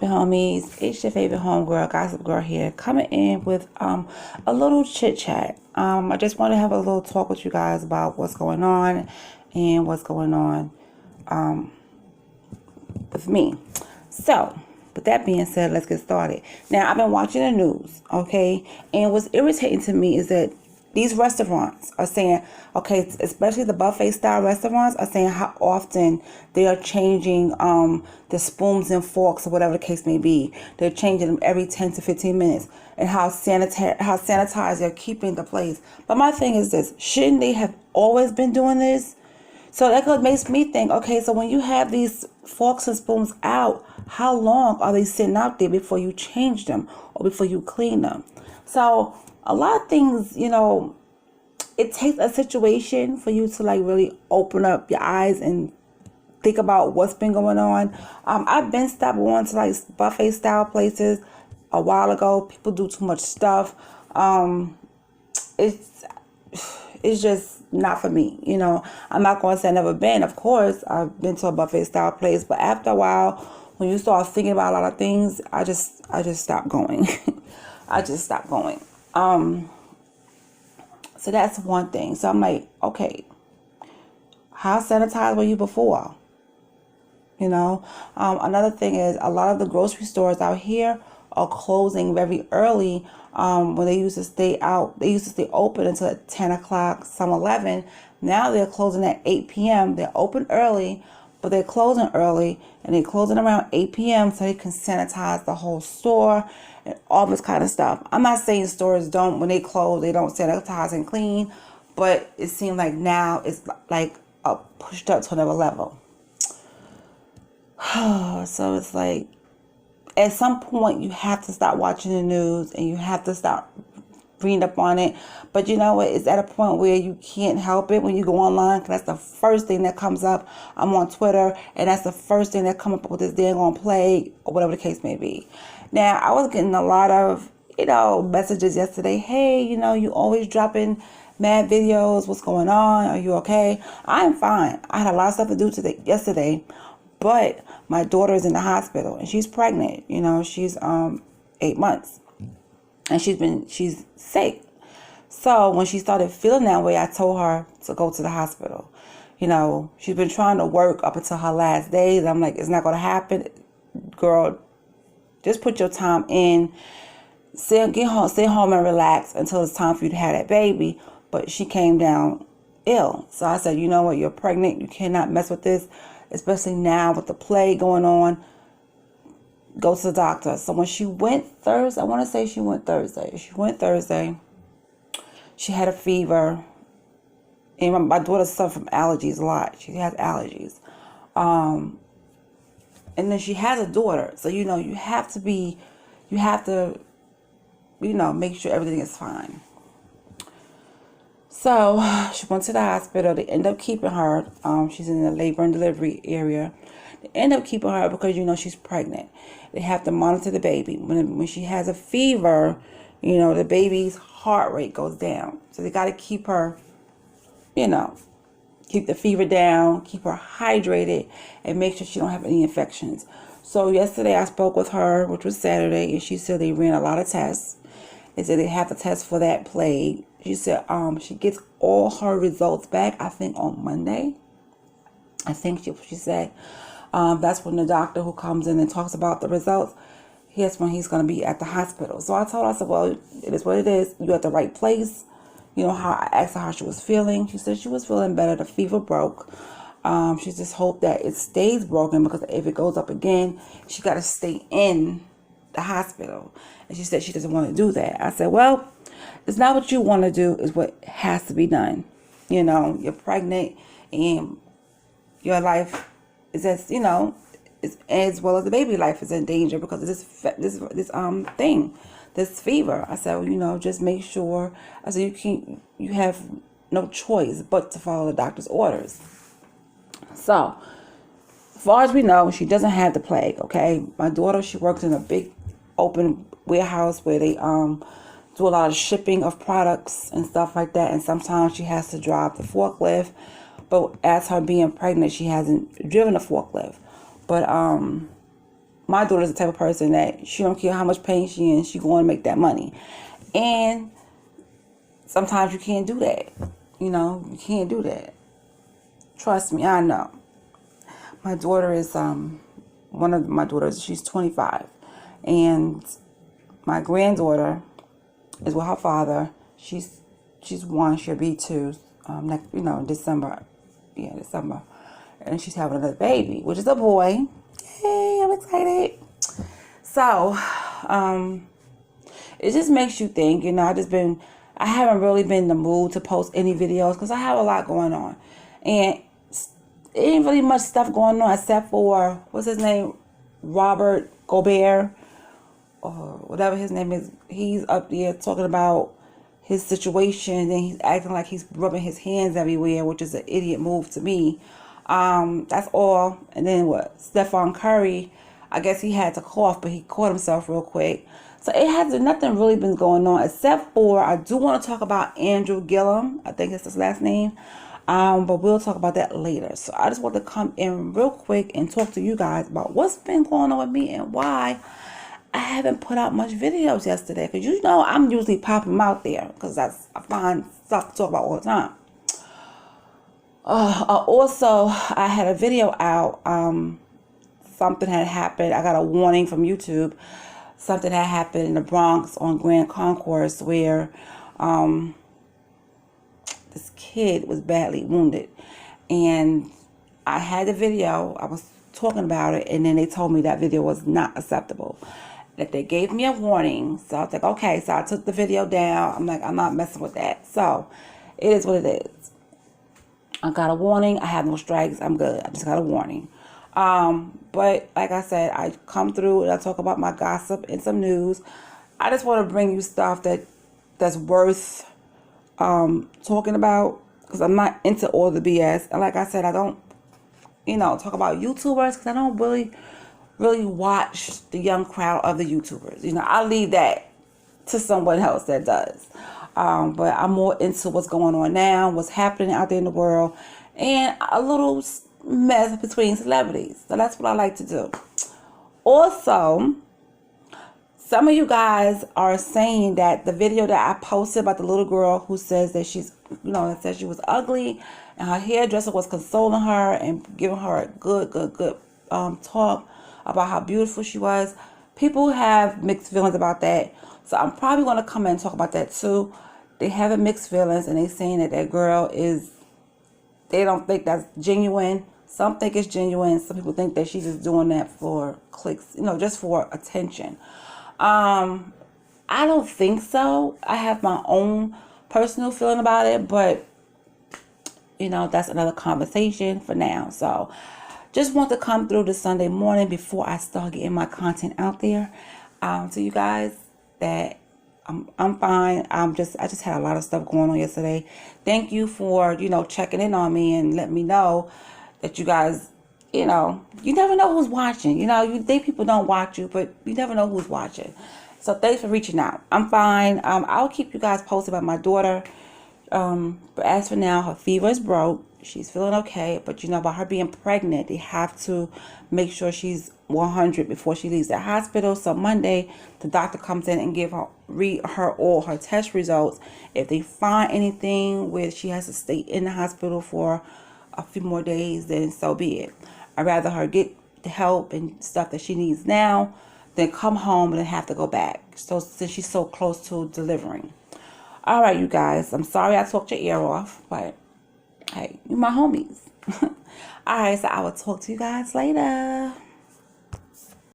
homies, it's your favorite homegirl, Gossip Girl here, coming in with a little chit chat. I just want to have a little talk with you guys about what's going on and what's going on with me. So, with that being said, let's get started. Now, I've been watching the news, okay, and what's irritating to me is that these restaurants are saying, okay, especially the buffet style restaurants are saying how often they are changing the spoons and forks or whatever the case may be. They're changing them every 10 to 15 minutes, and how sanitized they're keeping the place. But my thing is this: shouldn't they have always been doing this? So that makes me think, okay, so when you have these forks and spoons out, how long are they sitting out there before you change them or before you clean them? So a lot of things, it takes a situation for you to like really open up your eyes and think about what's been going on. I've been stopped going to like buffet style places a while ago. People do too much stuff. It's just not for me. I'm not going to say I've never been. Of course, I've been to a buffet style place, but after a while, when you start thinking about a lot of things, I just stopped going. I just stopped going. So that's one thing. So I'm like, okay, how sanitized were you before? Another thing is a lot of the grocery stores out here are closing very early. When they used to stay open until 10 o'clock, some 11. Now they're closing at 8 p.m. They're open early, but they're closing early, and they're closing around 8 p.m. so they can sanitize the whole store and all this kind of stuff. I'm not saying stores don't, when they close, they don't sanitize and clean, but it seems like now it's like pushed up to another level. So it's like, at some point, you have to stop watching the news and you have to stop reading up on it. But you know what? It's at a point where you can't help it when you go online, because that's the first thing that comes up. I'm on Twitter, and that's the first thing that comes up with this daggone plague or whatever the case may be. Now, I was getting a lot of, messages yesterday. Hey, you always dropping mad videos. What's going on? Are you okay? I'm fine. I had a lot of stuff to do yesterday. But my daughter is in the hospital and she's pregnant. She's 8 months, and she's sick. So when she started feeling that way, I told her to go to the hospital. She's been trying to work up until her last days. I'm like, it's not going to happen, girl. Just put your time in. Stay home and relax until it's time for you to have that baby. But she came down ill. So I said, you know what? You're pregnant. You cannot mess with this. Especially now with the plague going on, go to the doctor. So when she went Thursday, I want to say she went Thursday. She had a fever. And my daughter suffers from allergies a lot. She has allergies. And then she has a daughter. So, you have to make sure everything is fine. So she went to the hospital. They end up keeping her. She's in the labor and delivery area. They end up keeping her because, she's pregnant. They have to monitor the baby. When she has a fever, the baby's heart rate goes down. So they got to keep her, keep the fever down, keep her hydrated, and make sure she don't have any infections. So yesterday I spoke with her, which was Saturday, and she said they ran a lot of tests. They said they have to test for that plague. She said she gets all her results back, I think, on Monday. I think she said that's when the doctor who comes in and talks about the results, that's when he's going to be at the hospital. So I told her, I said, well, it is what it is. You're at the right place. How I asked her how she was feeling. She said she was feeling better. The fever broke. She just hoped that it stays broken, because if it goes up again, she got to stay in the hospital. And she said she doesn't want to do that. I said, well, it's not what you want to do, is what has to be done. You're pregnant, and your life is as well as the baby life is in danger because of this fever. I said, well, just make sure. I said, you have no choice but to follow the doctor's orders. So, as far as we know, she doesn't have the plague. Okay, my daughter, she works in a big open warehouse where they do a lot of shipping of products and stuff like that, and sometimes she has to drive the forklift. But as her being pregnant, she hasn't driven a forklift. But my daughter's the type of person that she don't care how much pain she in, she going to make that money. And sometimes you can't do that. You can't do that. Trust me, I know. My daughter is, one of my daughters, she's 25. And my granddaughter is with her father. She's 1, she'll be 2, next, in December. Yeah, December. And she's having another baby, which is a boy. Hey, I'm excited. So, it just makes you think, I haven't really been in the mood to post any videos because I have a lot going on. And it ain't really much stuff going on except for, what's his name? Robert Gobert, or whatever his name is. He's up there talking about his situation, and he's acting like he's rubbing his hands everywhere, which is an idiot move to me. That's all. And then what? Stephon Curry, I guess he had to cough, but he caught himself real quick. So it has nothing really been going on except for, I do want to talk about Andrew Gillum. I think that's his last name. But we'll talk about that later. So I just want to come in real quick and talk to you guys about what's been going on with me and why I haven't put out much videos yesterday. Because I'm usually popping them out there because I find stuff to talk about all the time. Also, I had a video out. Something had happened. I got a warning from YouTube. Something had happened in the Bronx on Grand Concourse where this kid was badly wounded. And I had the video. I was talking about it. And then they told me that video was not acceptable. That they gave me a warning. So I was like, okay. So I took the video down. I'm like, I'm not messing with that. So it is what it is. I got a warning. I have no strikes. I'm good. I just got a warning. But like I said, I come through and I talk about my gossip and some news. I just want to bring you stuff that's worth talking about, because I'm not into all the BS. And like I said, I don't talk about YouTubers because I don't really watch the young crowd of the YouTubers. I leave that to someone else that does. But I'm more into what's going on now, what's happening out there in the world, and a little mess between celebrities. So that's what I like to do. Also, some of you guys are saying that the video that I posted about the little girl who says that she's, that says she was ugly, and her hairdresser was consoling her and giving her a good talk about how beautiful she was. People have mixed feelings about that. So I'm probably going to come in and talk about that too. They have mixed feelings, and they saying that girl they don't think that's genuine. Some think it's genuine. Some people think that she's just doing that for clicks, just for attention. I don't think so. I have my own personal feeling about it, but that's another conversation for now. So just want to come through this Sunday morning before I start getting my content out there to you guys that I'm fine. I just had a lot of stuff going on yesterday. Thank you for, checking in on me and letting me know that you guys, you never know who's watching. You think people don't watch you, but you never know who's watching. So thanks for reaching out. I'm fine. I'll keep you guys posted about my daughter. But as for now, her fever is broke. She's feeling okay. But about her being pregnant, they have to make sure she's 100 before she leaves the hospital. So Monday, the doctor comes in and read her all her test results. If they find anything where she has to stay in the hospital for a few more days, then so be it. I'd rather her get the help and stuff that she needs now than come home and then have to go back. So since she's so close to delivering. All right, you guys. I'm sorry I talked your ear off, but hey, you're my homies. All right, so I will talk to you guys later.